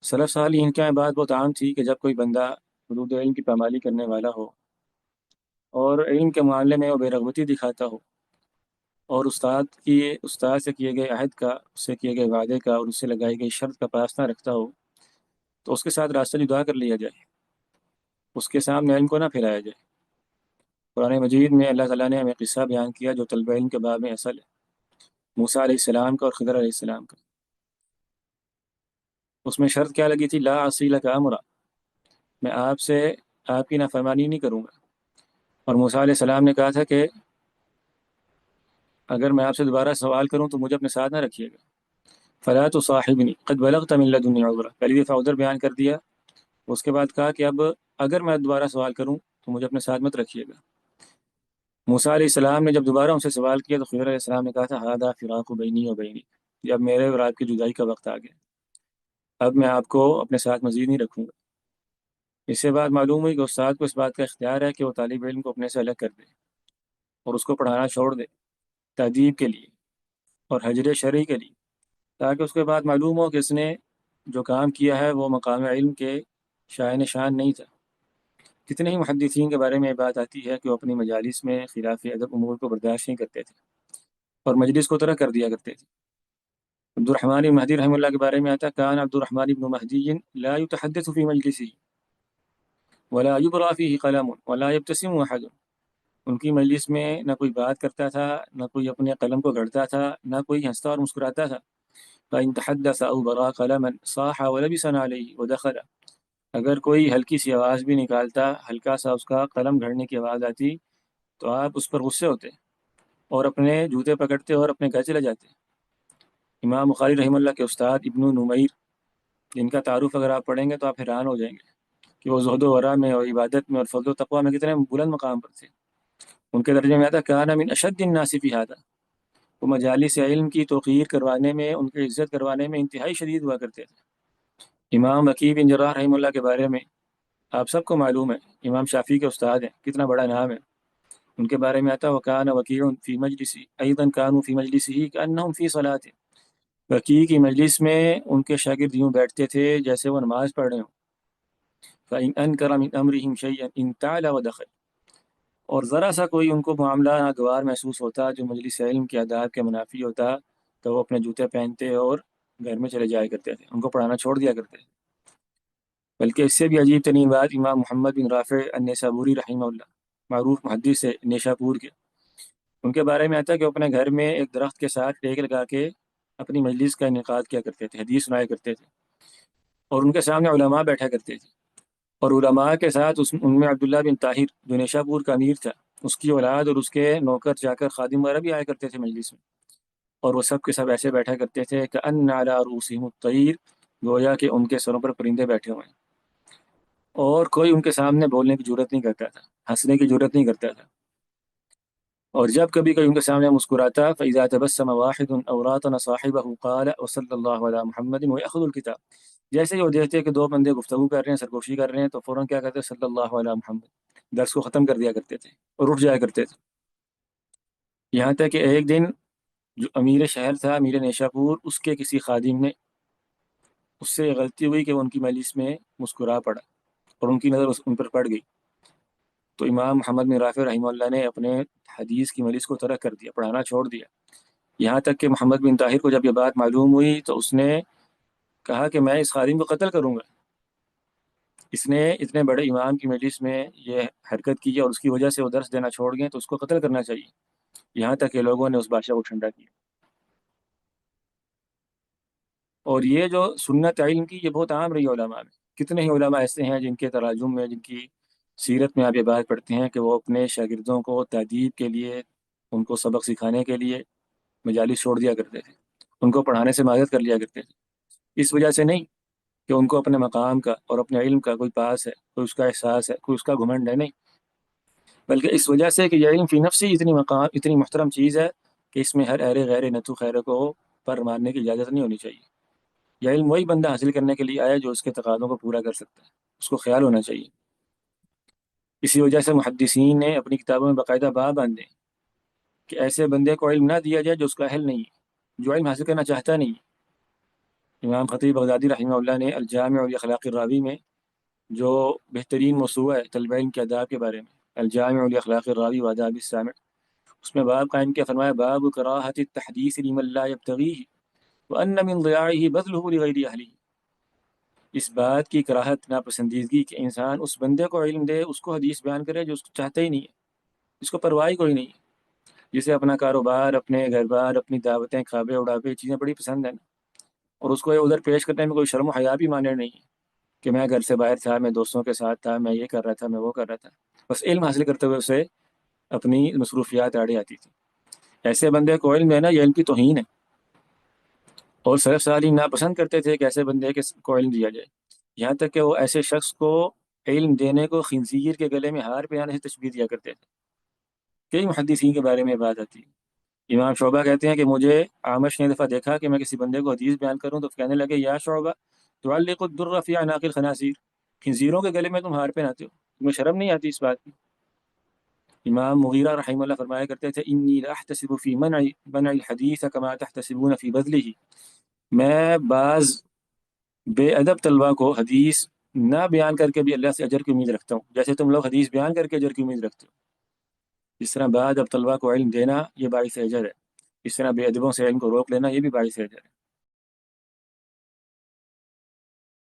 سلف صالحین کے یہاں بات بہت عام تھی کہ جب کوئی بندہ حدود علم کی پامالی کرنے والا ہو اور علم کے معاملے میں وہ بے رغبتی دکھاتا ہو اور استاد سے کیے گئے عہد کا، اس سے کیے گئے وعدے کا اور اس سے لگائی گئی شرط کا پاس نہ رکھتا ہو، تو اس کے ساتھ راستہ جدا کر لیا جائے، اس کے سامنے علم کو نہ پھیلایا جائے۔ قرآن مجید میں اللہ تعالیٰ نے ہمیں قصہ بیان کیا جو طلب علم کے باب میں اصل ہے، موسیٰ علیہ السلام کا اور خضر علیہ السلام کا۔ اس میں شرط کیا لگی تھی؟ لا اصیل کا امرا، میں آپ کی نافرمانی نہیں کروں گا۔ اور موسیٰ علیہ السلام نے کہا تھا کہ اگر میں آپ سے دوبارہ سوال کروں تو مجھے اپنے ساتھ نہ رکھیے گا۔ فلا تصاحبنی قد بلغت من لدنی عذرا، پہلی دفعہ عذر بیان کر دیا، اس کے بعد کہا کہ اب اگر میں دوبارہ سوال کروں تو مجھے اپنے ساتھ مت رکھیے گا۔ موسیٰ علیہ السلام نے جب دوبارہ ان سے سوال کیا تو خضر علیہ السلام نے کہا تھا ھذا فراق بینی و بینک، یہ اب میرے اور آپ کی جدائی کا وقت آ گیا، اب میں آپ کو اپنے ساتھ مزید نہیں رکھوں گا۔ اس سے بات معلوم ہوئی کہ استاد کو اس بات کا اختیار ہے کہ وہ طالب علم کو اپنے سے الگ کر دے اور اس کو پڑھانا چھوڑ دے، تادیب کے لیے اور حجر شرعی کے لیے، تاکہ اس کے بعد معلوم ہو کہ اس نے جو کام کیا ہے وہ مقام علم کے شائن شان نہیں تھا۔ کتنے ہی محدثین کے بارے میں یہ بات آتی ہے کہ وہ اپنی مجالس میں خلاف ادب امور کو برداشت نہیں کرتے تھے اور مجلس کو ترک کر دیا کرتے تھے۔ عبد الرحمن بن مہدی رحمہ اللہ کے بارے میں آتا کان عبد الرحمن بن مہدی لا يتحدث في مجلسه ولا يبرأ فيه قلم ولا يبتسم احد، ان کی مجلس میں نہ کوئی بات کرتا تھا، نہ کوئی اپنے قلم کو گھڑتا تھا، نہ کوئی ہنستا اور مسکراتا تھا۔ فإن تحدث أو برأ قلما صاح ولبسا عليه ودخل، اگر کوئی ہلکی سی آواز بھی نکالتا، ہلکا سا اس کا قلم گھڑنے کی آواز آتی تو آپ اس پر غصے ہوتے اور اپنے جوتے پکڑتے اور اپنے گھر چلے جاتے۔ امام بخاری رحمہ اللہ کے استاد ابن نمیر، جن کا تعارف اگر آپ پڑھیں گے تو آپ حیران ہو جائیں گے کہ وہ زہد و ورع میں اور عبادت میں اور فضل و تقویٰ میں کتنے بلند مقام پر تھے۔ ان کے درجے میں آتا کان من اشد الناس فی ھذا، وہ مجالس علم کی توقیر کروانے میں، ان کی عزت کروانے میں انتہائی شدید ہوا کرتے تھے۔ امام وکیع بن جراح رحمہ اللہ کے بارے میں آپ سب کو معلوم ہے، امام شافعی کے استاد ہیں، کتنا بڑا نام ہے۔ ان کے بارے میں آتا وکان وکیع فی مجلسی ایضا کانوا فی مجلسہ کانہم فی صلاۃ، وکیع کی مجلس میں ان کے شاگرد یوں بیٹھتے تھے جیسے وہ نماز پڑھ رہے ہوں۔ فإن أنكر من أمرهم شيئا انتعل ودخل، اور ذرا سا کوئی ان کو معاملہ ناگوار محسوس ہوتا جو مجلس علم کے آداب کے منافی ہوتا تو وہ اپنے جوتے پہنتے اور گھر میں چلے جایا کرتے تھے، ان کو پڑھانا چھوڑ دیا کرتے تھے۔ بلکہ اس سے بھی عجیب ترین بات، امام محمد بن رافع النیسابوری رحمہ اللہ، معروف محدث سے نیشاپور کے، ان کے بارے میں آتا ہے کہ وہ اپنے گھر میں ایک درخت کے ساتھ ٹیک لگا کے اپنی مجلس کا انعقاد کیا کرتے تھے، حدیث سنایا کرتے تھے، اور ان کے سامنے علماء بیٹھا کرتے تھے، اور علماء کے ساتھ ان میں عبداللہ بن طاہر جو نیشاپور کا امیر تھا، اس کی اولاد اور اس کے نوکر چاکر خادم وغیرہ بھی آیا کرتے تھے مجلس میں، اور وہ سب کے سب ایسے بیٹھا کرتے تھے کہ ان علی رؤوسہم الطیر، گویا کہ ان کے سروں پر پرندے بیٹھے ہوئے ہیں، اور کوئی ان کے سامنے بولنے کی جرت نہیں کرتا تھا، ہنسنے کی جرت نہیں کرتا تھا، اور جب کبھی کوئی ان کے سامنے مسکراتا فإذا تبسم واحد أو راطن صاحبه قال وصلی اللہ علی محمد ويأخذ الکتاب، جیسے ہی وہ دیکھتے کہ دو بندے گفتگو کر رہے ہیں، سرگوشی کر رہے ہیں، تو فوراً کیا کرتے؟ صلی اللہ علی محمد، درس کو ختم کر دیا کرتے تھے اور اٹھ جایا کرتے تھے۔ یہاں تک کہ ایک دن جو امیر شہر تھا، امیر نیشاپور، اس کے کسی خادم نے، اس سے غلطی ہوئی کہ وہ ان کی مجلس میں مسکرا پڑا اور ان کی نظر ان پر پڑ گئی، تو امام محمد بن رافع رحمہ اللہ نے اپنے حدیث کی مجلس کو ترک کر دیا، پڑھانا چھوڑ دیا۔ یہاں تک کہ محمد بن طاہر کو جب یہ بات معلوم ہوئی تو اس نے کہا کہ میں اس خادم کو قتل کروں گا، اس نے اتنے بڑے امام کی مجلس میں یہ حرکت کی ہے اور اس کی وجہ سے وہ درس دینا چھوڑ گئے، تو اس کو قتل کرنا چاہیے۔ یہاں تک کہ لوگوں نے اس بادشاہ کو ٹھنڈا کیا۔ اور یہ جو سنت علم کی یہ بہت عام رہی ہے علماء میں، کتنے ہی علماء ایسے ہیں جن کے تراجم میں، جن کی سیرت میں آپ یہ بات پڑھتے ہیں کہ وہ اپنے شاگردوں کو تادیب کے لیے، ان کو سبق سکھانے کے لیے مجالس چھوڑ دیا کرتے تھے، ان کو پڑھانے سے معذرت کر لیا کرتے تھے، اس وجہ سے نہیں کہ ان کو اپنے مقام کا اور اپنے علم کا کوئی پاس ہے، کوئی اس کا احساس ہے، کوئی اس کا گھمنڈ ہے، نہیں، بلکہ اس وجہ سے کہ یہ علم فی نفسی اتنی مقام، اتنی محترم چیز ہے کہ اس میں ہر ایرے غیر نتو خیرے کو پر مارنے کی اجازت نہیں ہونی چاہیے۔ یہ علم وہی بندہ حاصل کرنے کے لیے آیا جو اس کے تقاضوں کو پورا کر سکتا ہے، اس کو خیال ہونا چاہیے۔ اسی وجہ سے محدثین نے اپنی کتابوں میں باقاعدہ باب باندھے کہ ایسے بندے کو علم نہ دیا جائے جو اس کا اہل نہیں ہے، جو علم حاصل کرنا چاہتا نہیں ہے۔ امام خطیب بغدادی رحمہ اللہ نے الجامع الاخلاق الراوی میں جو بہترین موضوع ہے طلب علم کے آداب کے بارے میں، الجامع الاخلاق الراوی وآداب السامع، اس میں باب قائم کیا، فرمایا باب کراہت التحدیث لمن لا یبتغیہ وان من ضیاعہ بذلہ لغیر اہلہ، اس بات کی کراہت، ناپسندیدگی کہ انسان اس بندے کو علم دے، اس کو حدیث بیان کرے جو اس کو چاہتا ہی نہیں ہے، اس کو پرواہ ہی کوئی نہیں ہے، جسے اپنا کاروبار، اپنے گھر بار، اپنی دعوتیں، کھابے اڑابے چیزیں بڑی پسند ہیں نا، اور اس کو ادھر پیش کرنے میں کوئی شرم و حیا بھی مانے نہیں ہے کہ میں گھر سے باہر تھا، میں دوستوں کے ساتھ تھا، میں یہ کر رہا تھا، میں وہ کر رہا تھا، بس علم حاصل کرتے ہوئے اسے اپنی مصروفیات آڑی آتی تھی۔ ایسے بندے کو علم دینا یہ علم کی توہین ہے، اور سلف صالحین ناپسند کرتے تھے کہ ایسے بندے کو علم دیا جائے، یہاں تک کہ وہ ایسے شخص کو علم دینے کو خنزیر کے گلے میں ہار پہنانے سے تشبیہ دیا کرتے تھے۔ کئی محدثین کے بارے میں بات آتی ہے، امام شعبہ کہتے ہیں کہ مجھے عامش نے دفعہ دیکھا کہ میں کسی بندے کو حدیث بیان کروں تو کہنے لگے یا شعبہ تعلق الدر فی اعناق الخنازیر، خنزیروں کے گلے میں تم ہار پہناتے ہو، تمہیں شرم نہیں آتی اس بات کی؟ امام مغیرہ رحمہ اللہ فرمایا کرتے تھے انی لاحتسب فی منع الحدیث کما تحتسبون فی بذلہ، میں بعض بے ادب طلبہ کو حدیث نہ بیان کر کے بھی اللہ سے اجر کی امید رکھتا ہوں، جیسے تم لوگ حدیث بیان کر کے اجر کی امید رکھتے ہو۔ اس طرح بعد اب طلبہ کو علم دینا یہ باعث اجر ہے، اس طرح بے ادبوں سے علم کو روک لینا یہ بھی باعث اجر ہے۔